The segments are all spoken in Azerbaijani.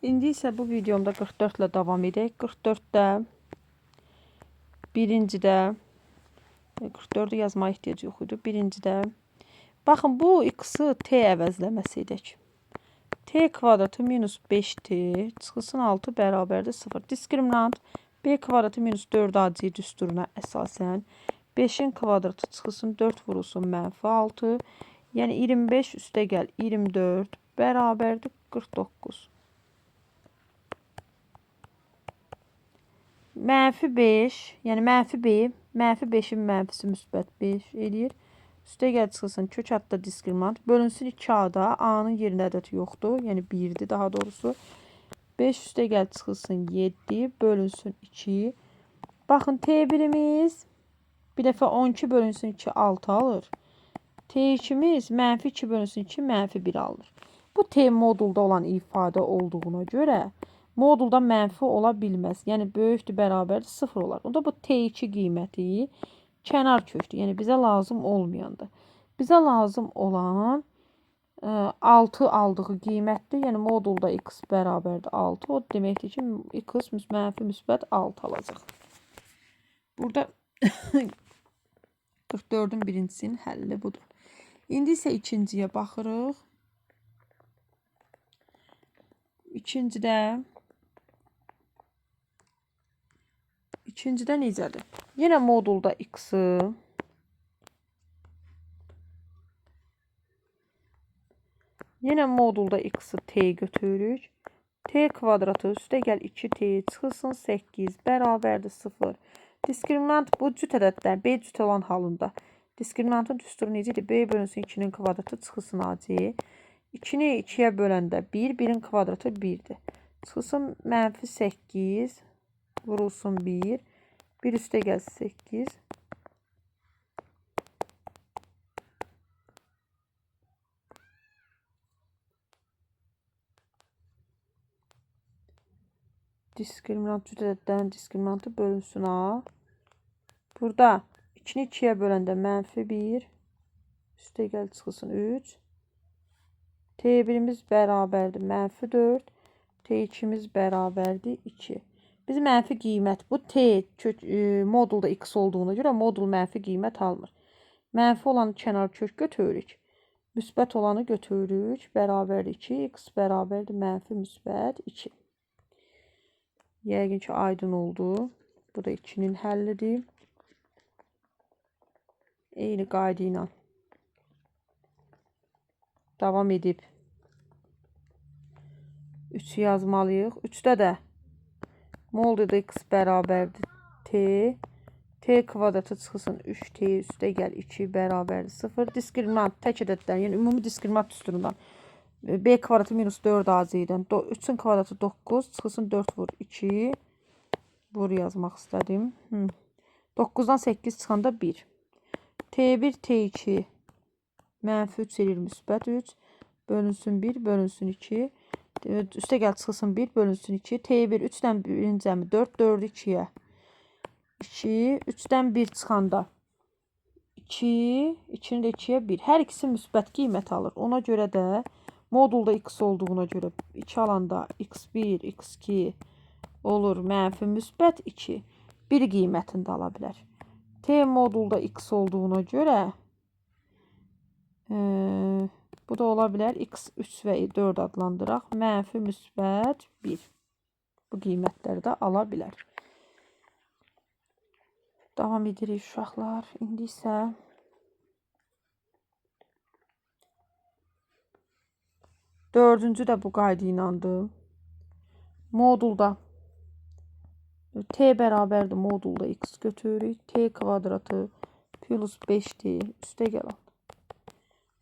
İndi isə bu videomda 44 ilə davam edək. 44-də birincidə 44-ü yazmaya ehtiyac yox idi. Birincidə baxın, bu x-ı t əvəzləməsi edək. T kvadratı minus 5t çıxılsın 6 bərabərdir 0. Diskriminant b kvadratı minus 4ac düsturuna əsasən 5-in kvadratı çıxılsın 4 vurulsun mənfi 6. Yəni 25 üstə gəl 24 bərabərdir 49. Mənfi 5, yəni mənfi b, mənfi 5-in mənfisi müsbət 5 eləyir. Üstə gəl çıxılsın kök adda diskriminant. Bölünsün 2a-da, a-nın yerində ədəd yoxdur. Yəni 1-dir daha doğrusu. 5 üstə gəl çıxılsın 7, bölünsün 2. Baxın t1-imiz bir dəfə 12 bölünsün 2 6 alır. T2-miz mənfi 2 bölünsün 2 mənfi 1 alır. Bu t modulda olan ifadə olduğuna görə modulda mənfi ola bilməz. Yəni böyükdür, bərabərdir 0 olar. Onda bu t2 qiyməti kənar kökdür. Yəni bizə lazım olmayandır. Bizə lazım olan 6 aldığı qiymətdir. Yəni modulda x bərabərdir 6. O deməkdir ki, x mənfi müsbət 6 alacaq. Burada 44-ün birincisinin həlli budur. İndi isə ikinciyə baxırıq. İkincidə necədir? Yenə modulda x-ı t götürürük. T kvadratı üstə gəl 2t çıxılsın 8 bərabərdir 0. Diskriminant bu cüt ədədlər b cüt olan halında. Diskriminantın düsturu necədir? B bölünsün 2-nin kvadratı çıxılsın ac. 2-ni 2-yə böləndə 1, 1-in kvadratı 1-dir. Çıxılsın mənfi 8 vurulsun 1. 1 üstə gəl 8. Diskriminant cüt ədədlərin diskriminantı bölünsün a. Burada 2-ni 2-yə böləndə mənfi 1. Üstə gəl çıxılsın 3. T1-imiz bərabərdir mənfi 4. T2-miz bərabərdir 2. Biz mənfi qiymət, bu t modulda x olduğuna görə modul mənfi qiymət almır. Mənfi olanı kənar kök götürürük. Müsbət olanı götürürük. Bərabərdir 2. X bərabərdir mənfi müsbət 2. Yəqin ki, aydın oldu. Bu da 2-nin həllidir. Eyni qayda ilə davam edib 3 yazmalıyıq. 3-də də modulda x bərabərdir t. T kvadratı çıxılsın 3t üstə gəl 2 bərabərdir 0. Diskriminant tək ədədlər, yəni ümumi diskriminant düsturundan b kvadratı minus 4ac-dən 3-ün kvadratı 9 çıxılsın 4 vur 2. Vur yazmaq istədim. 9-dan 8 çıxanda 1. T1, T2 mənfi 3 eləyir müsbət 3. Bölünsün 1, bölünsün 2. Üstə gəl çıxılsın 1, bölünsün 2. T1 3-dən 1-in cəmi 4, 4-ü 2-yə. 2, 3-dən 1 çıxanda 2, 2-ni də 2-yə 1. Hər ikisi müsbət qiymət alır. Ona görə də modulda x olduğuna görə 2 alanda x1, x2 olur mənfi müsbət 2. 1 qiymətində ala bilər. T modulda x olduğuna görə bu da ola bilər x3 və 4 adlandıraq. Mənfi müsbət 1. Bu qiymətləri də ala bilər. Davam edirik uşaqlar. İndi isə dördüncü də bu qayda ilədir. Modulda t bərabərdir modulda x götürürük. T kvadratı plus 5t üstə gəl.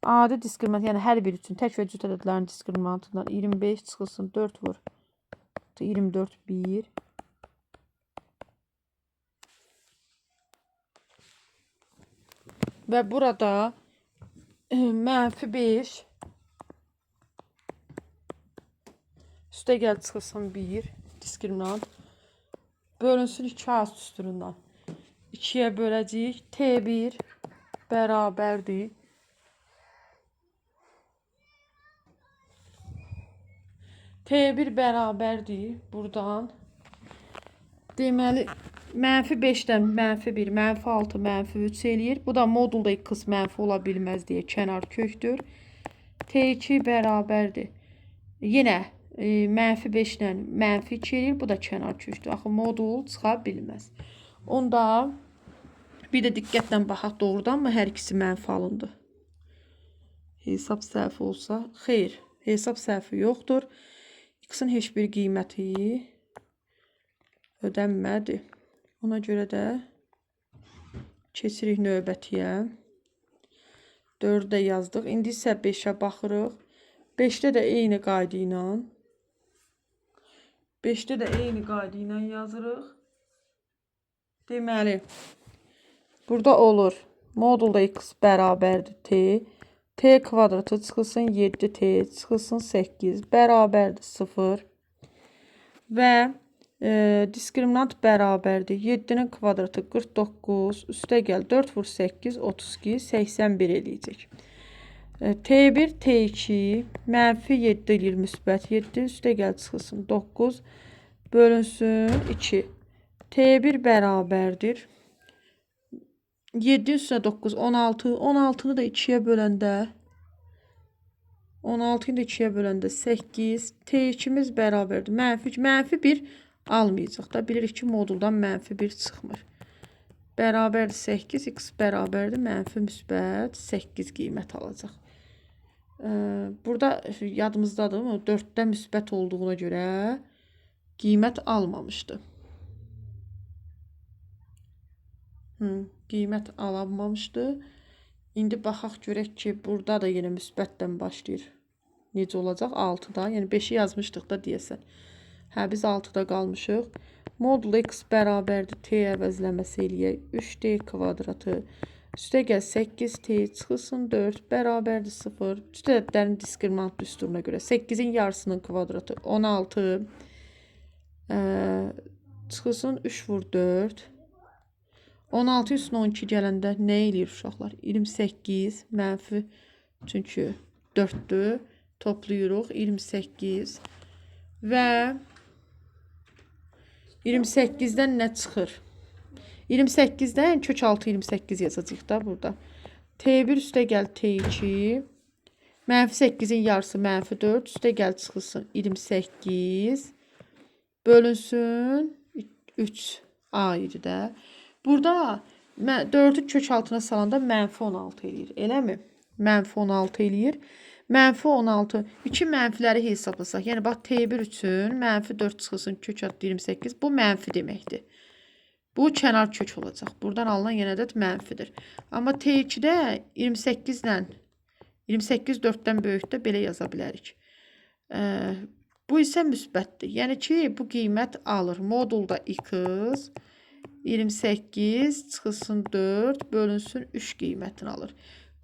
Adi diskriminant, yəni hər biri üçün tək və cüt ədədlərin diskriminantından 25 çıxılsın 4 vur 24 1. Və burada mənfi 5 üstə gəl çıxılsın 1 diskriminant bölünsün 2 az düsturundan 2-yə böləcəyik. T1 bərabərdir T1 bərabərdir. Buradan deməli -5-dən -1, -6, -3 eləyir. Bu da modulda x mənfi ola bilməz deyə kənar kökdür. T2 bərabərdir. Yenə -5-dən -2 eləyir. Bu da kənar kökdür. Axı modul çıxa bilməz. Onda bir də diqqətlə baxaq, doğrudanmı hər ikisi mənfi alındı? Hesab səhvi olsa, xeyr, hesab səhvi yoxdur. X-in heç bir qiyməti ödənmədi. Ona görə də keçirik növbətiyə. 4-də yazdıq. İndi isə 5-ə baxırıq. 5-də də eyni qayda ilə 5-də də eyni qayda ilə yazırıq. Deməli, burada olur. Modulda x bərabərdir t. T kvadratı çıxılsın 7t çıxılsın 8 bərabərdir 0. Və diskriminant bərabərdir. 7-nin kvadratı 49 üstə gəl 4 vur 8 32 81 eləyəcək. T1 T2 -7 eləyir müsbət 7 üstə gəl çıxılsın 9 bölünsün 2. T1 bərabərdir. 7 üstə 9 16. 16-nı da 2-yə böləndə 16-nı da 2-yə böləndə 8. T2-miz bərabərdir. -1 almayacaq da. Bilirik ki, moduldan -1 çıxmır. Bərabərdir 8. X bərabərdir -müsbət 8 qiymət alacaq. Burada yadımızdadır mı? 4-də müsbət olduğuna görə qiymət almamışdı. Qiymət alınmamışdı. İndi baxaq görək ki, burada da yenə müsbətdən başlayır. Necə olacaq? 6-da. Yəni 5-i yazmışdıq da deyəsən. Hə, biz 6-da qalmışıq. Modul x bərabərdir. T əvəzləməsi eləyək. 3t kvadratı. Üstə gəl 8t çıxılsın 4 bərabərdir 0. Üstə ədədlərin diskriminant düsturuna görə 8-in yarısının kvadratı 16. Çıxılsın 3 vur 4. 16 üstünə 12 gələndə nə eləyir uşaqlar? 28 mənfi, çünki 4-dür. Toplayırıq 28 və 28-dən nə çıxır? 28-dən kök 6 28 yazacaq da burada. T1 üstə gəl T2 -8-in yarısı -4 üstə gəl çıxılsın 28 bölünsün 3 ayrı də. Burada 4-ü kök altına salanda -16 eləyir. Eləmi? -16 eləyir. -16. 2 mənfiləri hesablasaq. Yəni bax T1 üçün -4 çıxılsın kök altı 28. Bu mənfi deməkdir. Bu kənar kök olacaq. Buradan alınan yenə də mənfidir. Amma T2-də 28 ilə 28 4-dən böyükdə belə yaza bilərik. Bu isə müsbətdir. Yəni ki, bu qiymət alır. Modulda x 28 çıxılsın 4 bölünsün 3 qiymətini alır.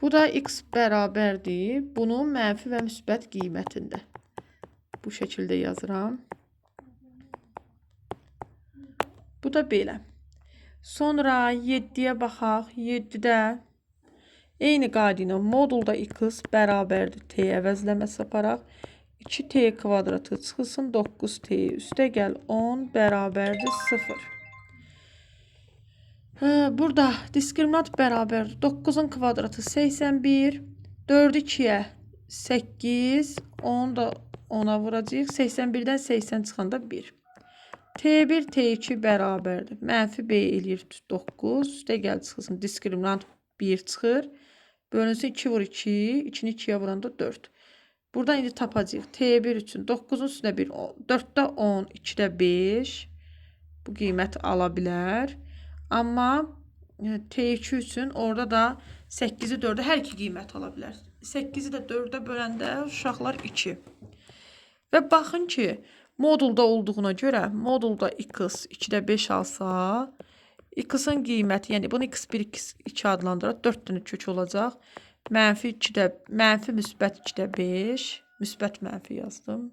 Bu da x bərabərdir. Bunun mənfi və müsbət qiymətində. Bu şəkildə yazıram. Bu da belə. Sonra 7-yə baxaq. 7-də eyni qayda ilə modulda x bərabərdir. T əvəzləməsi aparaq. 2t kvadratı çıxılsın 9t üstə gəl 10 bərabərdir 0. Burada diskriminant bərabərdir. 9-un kvadratı 81. 4-ü 2-yə 8. 10 da 10-a vuracaq. 81-dən 80 çıxanda 1. T1 T2 bərabərdir. -b eləyir 9. Üstə gəl çıxılsın. Diskriminant 1 çıxır. Bölünsün 2 vur 2. 2-ni 2-yə vuranda 4. Buradan indi tapacağıq. T1 üçün 9-un üstünə 1. 4-də 10. 2-də 5. Bu qiymət ala bilər. Amma T2 üçün orada da 8-i 4-ə hər iki qiymət ala bilər. 8-i də 4-ə böləndə uşaqlar 2. Və baxın ki, modulda olduğuna görə modulda x 2-də 5 alsa x-in qiyməti, yəni bunu x1, x2 adlandıraq 4 dənə kök olacaq. Mənfi müsbət 2-də 5. Müsbət mənfi yazdım.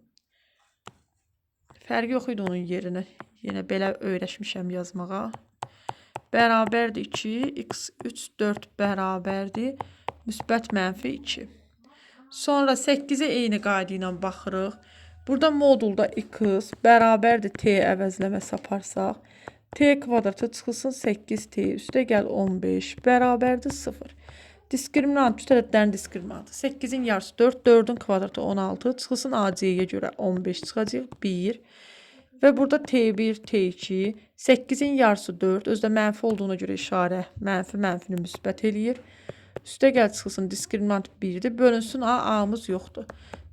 Fərqi yox idi onun yerinə. Yenə belə öyrəşmişəm yazmağa. Bərabərdir 2. X 3 4 bərabərdir. Müsbət mənfi 2. Sonra 8-ə eyni qayda ilə baxırıq. Burada modulda x bərabərdir t əvəzləmə saparsaq. T kvadratı çıxılsın 8t üstə gəl 15 bərabərdir 0. Diskriminant üç tərəflərin diskriminantı. 8-in yarısı 4, 4-ün kvadratı 16 çıxılsın AC-yə görə 15 çıxacaq 1. Və burada T1, T2, 8-in yarısı 4, özdə mənfi olduğuna görə işarə mənfini müsbət eləyir. Üstə gəl çıxılsın diskriminant 1-dir, bölünsün A, A-mız yoxdur.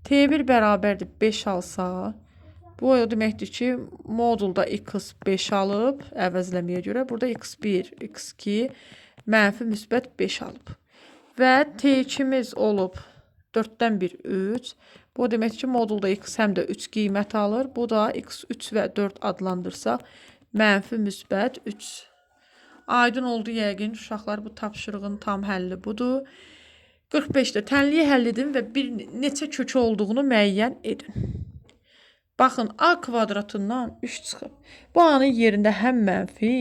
T1 bərabərdir 5 alsa, bu o deməkdir ki, modulda x 5 alıb, əvəzləməyə görə, burada x1, x2, mənfi müsbət 5 alıb. Və T2-miz olub 4-dən 1, 3. Bu deməkdir ki, modulda x həm də 3 qiymət alır. Bu da x3 və 4 adlandırsaq, mənfi müsbət 3. Aydın oldu yəqin, uşaqlar bu tapşırığın tam həlli budur. 45-də tənliyi həll edin və bir neçə kökü olduğunu müəyyən edin. Baxın, A kvadratından 3 çıxıb. Bu A-nın yerində həm mənfi,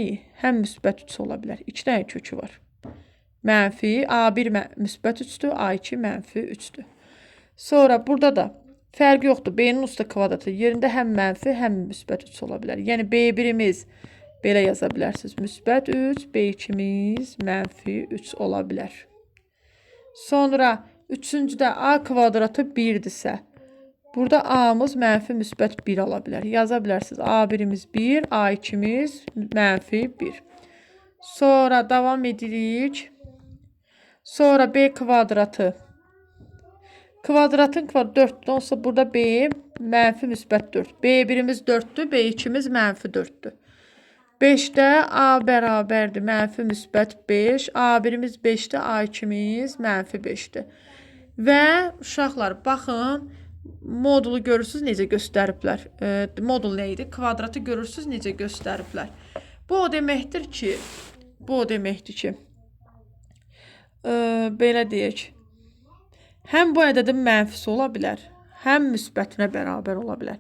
həm müsbət 3 ola bilər. 2 dənə kökü var. Mənfi, A1 müsbət 3-dür, A2 mənfi 3-dür. Sonra burada da fərq yoxdur. B-nin usta kvadratı yerində həm mənfi, həm müsbət 3 ola bilər. Yəni B1-imiz belə yaza bilərsiniz. Müsbət 3, B2-miz mənfi 3 ola bilər. Sonra üçüncüdə A kvadratı 1-dirsə, burada A-mız mənfi müsbət 1 ala bilər. Yaza bilərsiniz. A1-imiz 1, A2-miz mənfi 1. Sonra davam edirik. Sonra B kvadratı. Kvadratın kvadratı 4'dür. Olsa burada B mənfi müsbət 4. B1-imiz 4'dür, B2-miz mənfi 4'dür. 5'də A bərabərdir, mənfi müsbət 5. A1-imiz 5'dir, A2-miz mənfi 5'dir. Və uşaqlar, baxın, modulu görürsünüz necə göstəriblər. Modul nə idi? Kvadratı görürsünüz necə göstəriblər. Bu o deməkdir ki, belə deyək, həm bu ədədin mənfisi ola bilər, həm müsbətinə bərabər ola bilər.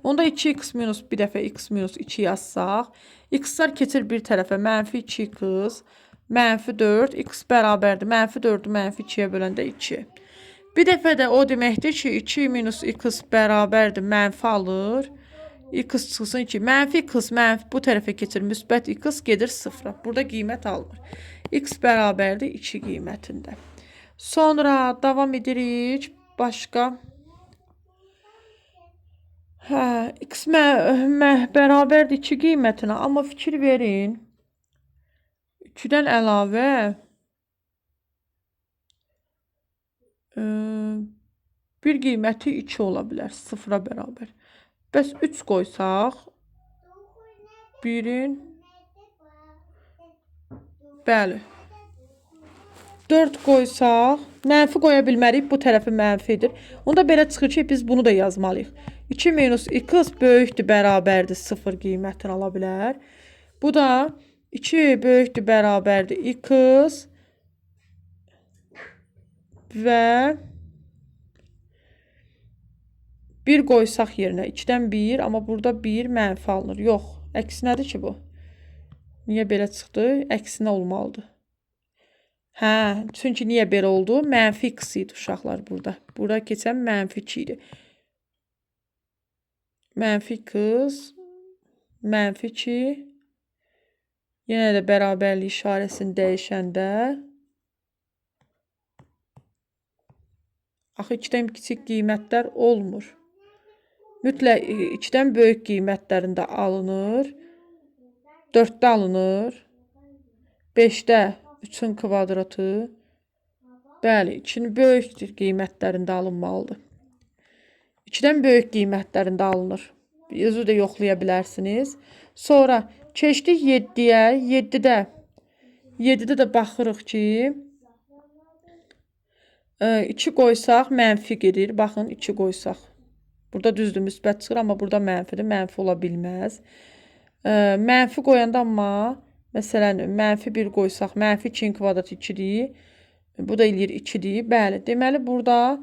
Onda 2x minus bir dəfə x minus 2 yazsaq, x-lar keçir bir tərəfə, mənfi 2x, mənfi 4, x bərabərdir, mənfi 4-ü mənfi 2-yə böləndə 2. Bir dəfə də o deməkdir ki, 2 minus x bərabərdir, mənfi alır, x çıxsın 2, mənfi x, mənfi bu tərəfə keçir, müsbət x gedir 0-a. Burada qiymət almır. X bərabərdir 2 qiymətində. Sonra davam edirik. Başqa. X bərabərdir 2 qiymətinə. Amma fikir verin. 2-dən əlavə bir qiyməti 2 ola bilər. 0-a bərabər. Bəs 3 qoysaq 1-in bəli. 4 qoysaq, mənfi qoya bilmərik, bu tərəfi mənfidir. Onda belə çıxır ki, biz bunu da yazmalıyıq. 2 minus x böyükdür, bərabərdir 0 qiymətini ala bilər. Bu da 2 böyükdür, bərabərdir x və 1 qoysaq yerinə 2-dən 1, amma burada 1 mənfi alınır. Yox, əksinədir ki bu. Niyə belə çıxdı? Əksinə olmalıdır. Çünki niyə belə oldu? Mənfi x idi uşaqlar burada. Burada keçən mənfi 2 idi. Mənfi x, mənfi 2. Yenə də bərabərlik işarəsini dəyişəndə. Axı 2-dən kiçik qiymətlər olmur. Mütləq 2-dən böyük qiymətlərində alınır. 4'də alınır. 5'də 3'ün kvadratı. Bəli, 2'nin böyük qiymətlərində alınmalıdır. 2'dən böyük qiymətlərində alınır. Özü də yoxlaya bilərsiniz. Sonra keçdik 7'yə. 7'də də baxırıq ki 2 qoysaq mənfi gedir. Baxın, 2 qoysaq. Burada düzdür, müsbət çıxır, amma burada mənfidir. Mənfi ola bilməz. Mənfi qoyanda amma, məsələn, mənfi 1 qoysaq, mənfi 2'nin kvadratı 2'dir. Bu da eləyir 2'dir. Bəli, deməli burada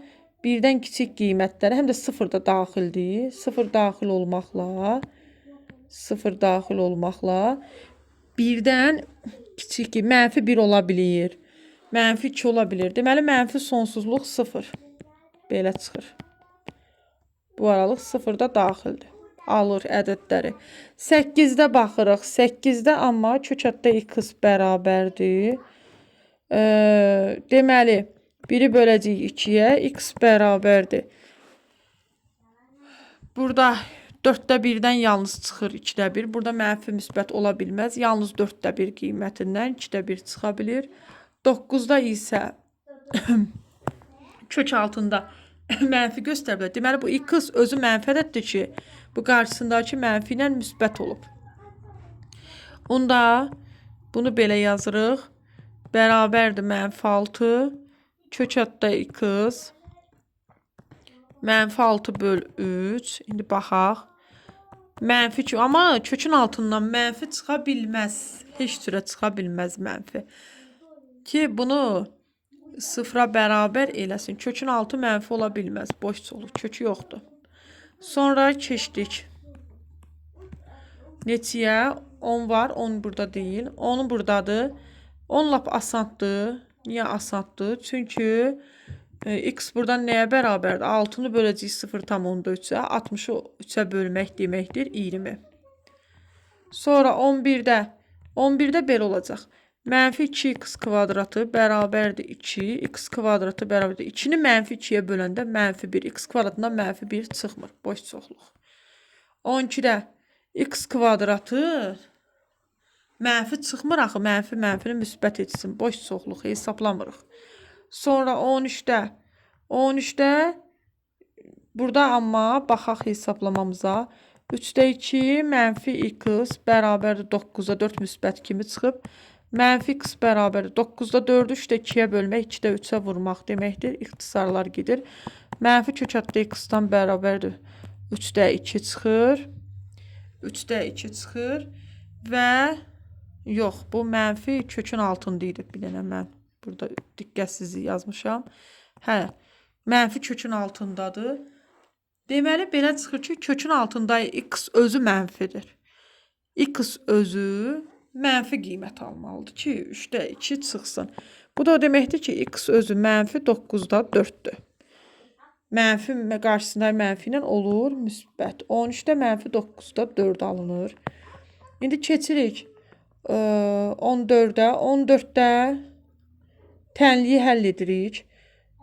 1'dən kiçik qiymətləri, həm də 0 da daxildir. 0 daxil olmaqla 1'dən kiçik, mənfi 1 ola bilir. Mənfi 2 ola bilir. Deməli, mənfi sonsuzluq 0. Belə çıxır. Bu aralıq 0-da daxildir. Alır ədədləri. 8-də baxırıq. 8-də amma kök həddə x bərabərdir. Deməli, 1-i böləcəyik 2-yə, x bərabərdir. Burada 4-də 1-dən yalnız çıxır 2-də 1. Burada mənfi müsbət ola bilməz. Yalnız 4-də 1 qiymətindən 2-də 1 çıxa bilir. 9-da isə kök altında mənfi göstəriblər. Deməli, bu x özü mənfi ədəddir ki, bu qarşısındakı mənfi ilə müsbət olub. Onda bunu belə yazırıq. Bərabərdir mənfi 6. Kök həddə x. Mənfi 6 böl 3. İndi baxaq. Mənfi 2. Amma kökün altından mənfi çıxa bilməz. Heç cürə çıxa bilməz mənfi. Ki bunu 0-a bərabər eləsin. Kökün altı mənfi ola bilməz. Boş olur. Kökü yoxdur. Sonra keçdik. Neçəyə? 10 var. 10 burada deyil. 10 buradadır. 10 lap asandır. Niyə asandır? Çünki x buradan nəyə bərabərdir? 6-nı böləcəyik 0,3-ə. 60-ı 3-ə bölmək deməkdir 20. Sonra 11-də. 11-də belə olacaq. Mənfi 2x kvadratı bərabərdir 2. X kvadratı bərabərdir 2-ni mənfi 2-yə böləndə mənfi 1. X kvadratından mənfi 1 çıxmır. Boş çoxluq. 12-də x kvadratı mənfi çıxmır axı. Mənfi mənfini müsbət etsin. Boş çoxluq hesablamırıq. Sonra 13-də. 13-də burada amma baxaq hesablamamıza. 3-də 2 mənfi x bərabərdir 9-a 4 müsbət kimi çıxıb. Mənfi x bərabərdir 9-da 4-ü 3-də 2-yə bölmək, 2-də 3-ə vurmaq deməkdir. İxtisarlar gedir. Mənfi kök həddə x-dan bərabərdir 3-də 2 çıxır. 3-də 2 çıxır. Və yox, bu mənfi kökün altında idi. Bir dənə mən burada diqqətsizlik yazmışam. Hə, mənfi kökün altındadır. Deməli, belə çıxır ki, kökün altında x özü mənfidir. X özü mənfi qiymət almalıdır ki, 3-də 2 çıxsın. Bu da o deməkdir ki, x özü mənfi 9-da 4-dür. Mənfi qarşısında mənfi ilə olur müsbət. 13-də mənfi 9-da 4 alınır. İndi keçirik 14-də. 14-də tənliyi həll edirik.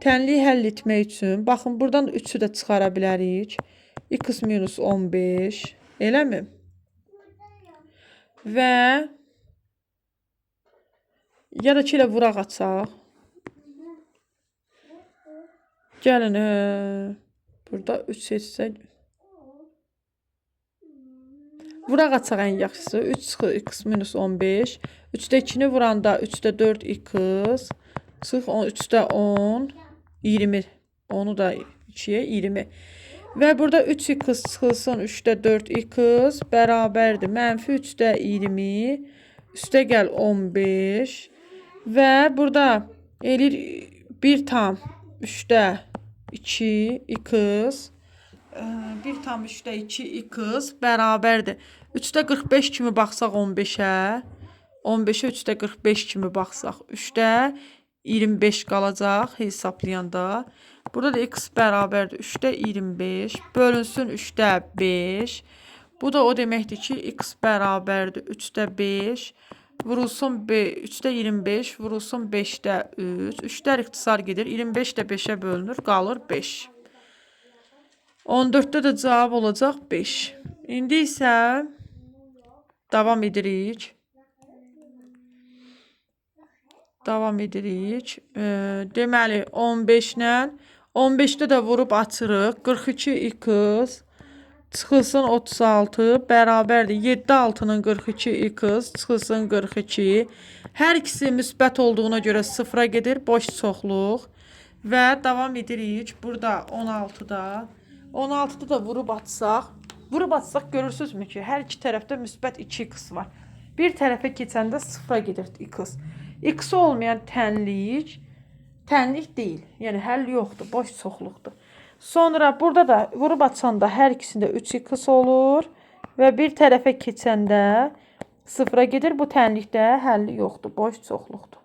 Tənliyi həll etmək üçün, baxın, buradan 3-ü də çıxara bilərik. X minus 15, eləmi? Və ya da ki, elə vuraq açaq. Gəlin, burada 3 seçsək. Vuraq açaq ən yaxşısı. 3 çıxır x minus 15. 3-də 2-ni vuranda 3-də 4 x. Çıx 3-də 10. 20. Onu da 2-yə 20. Və burada 3x çıxılsın 3-də 4x bərabərdir. Mənfi 3-də 20. Üstə gəl 15. Və burada eləyir 1 tam 3-də 2x. 1 tam 3-də 2x bərabərdir. 3-də 45 kimi baxsaq 15-ə. 15-ə 3-də 45 kimi baxsaq 3-də 25 qalacaq hesablayanda. Burada da x bərabərdir 3-də 25. Bölünsün 3-də 5. Bu da o deməkdir ki, x bərabərdir 3-də 5. Vurulsun 3-də 25. Vurulsun 5-də 3. 3-də ixtisar gedir. 25 də 5-ə bölünür. Qalır 5. 14-də də cavab olacaq 5. İndi isə davam edirik. Deməli, 15-lə 15-də də vurub açırıq. 42x çıxılsın 36 bərabərdir. 7 6-nın 42x çıxılsın 42. Hər ikisi müsbət olduğuna görə 0-a gedir. Boş çoxluq. Və davam edirik. Burada 16-da. 16-da da vurub açsaq. Vurub açsaq görürsünüzmü ki, hər iki tərəfdə müsbət 2x var. Bir tərəfə keçəndə 0-a gedir x. X olmayan tənlik deyil. Yəni həll yoxdur, boş çoxluqdur. Sonra burada da vurub açanda hər ikisində 3x olur və bir tərəfə keçəndə 0-a gedir. Bu tənlikdə həlli yoxdur, boş çoxluqdur.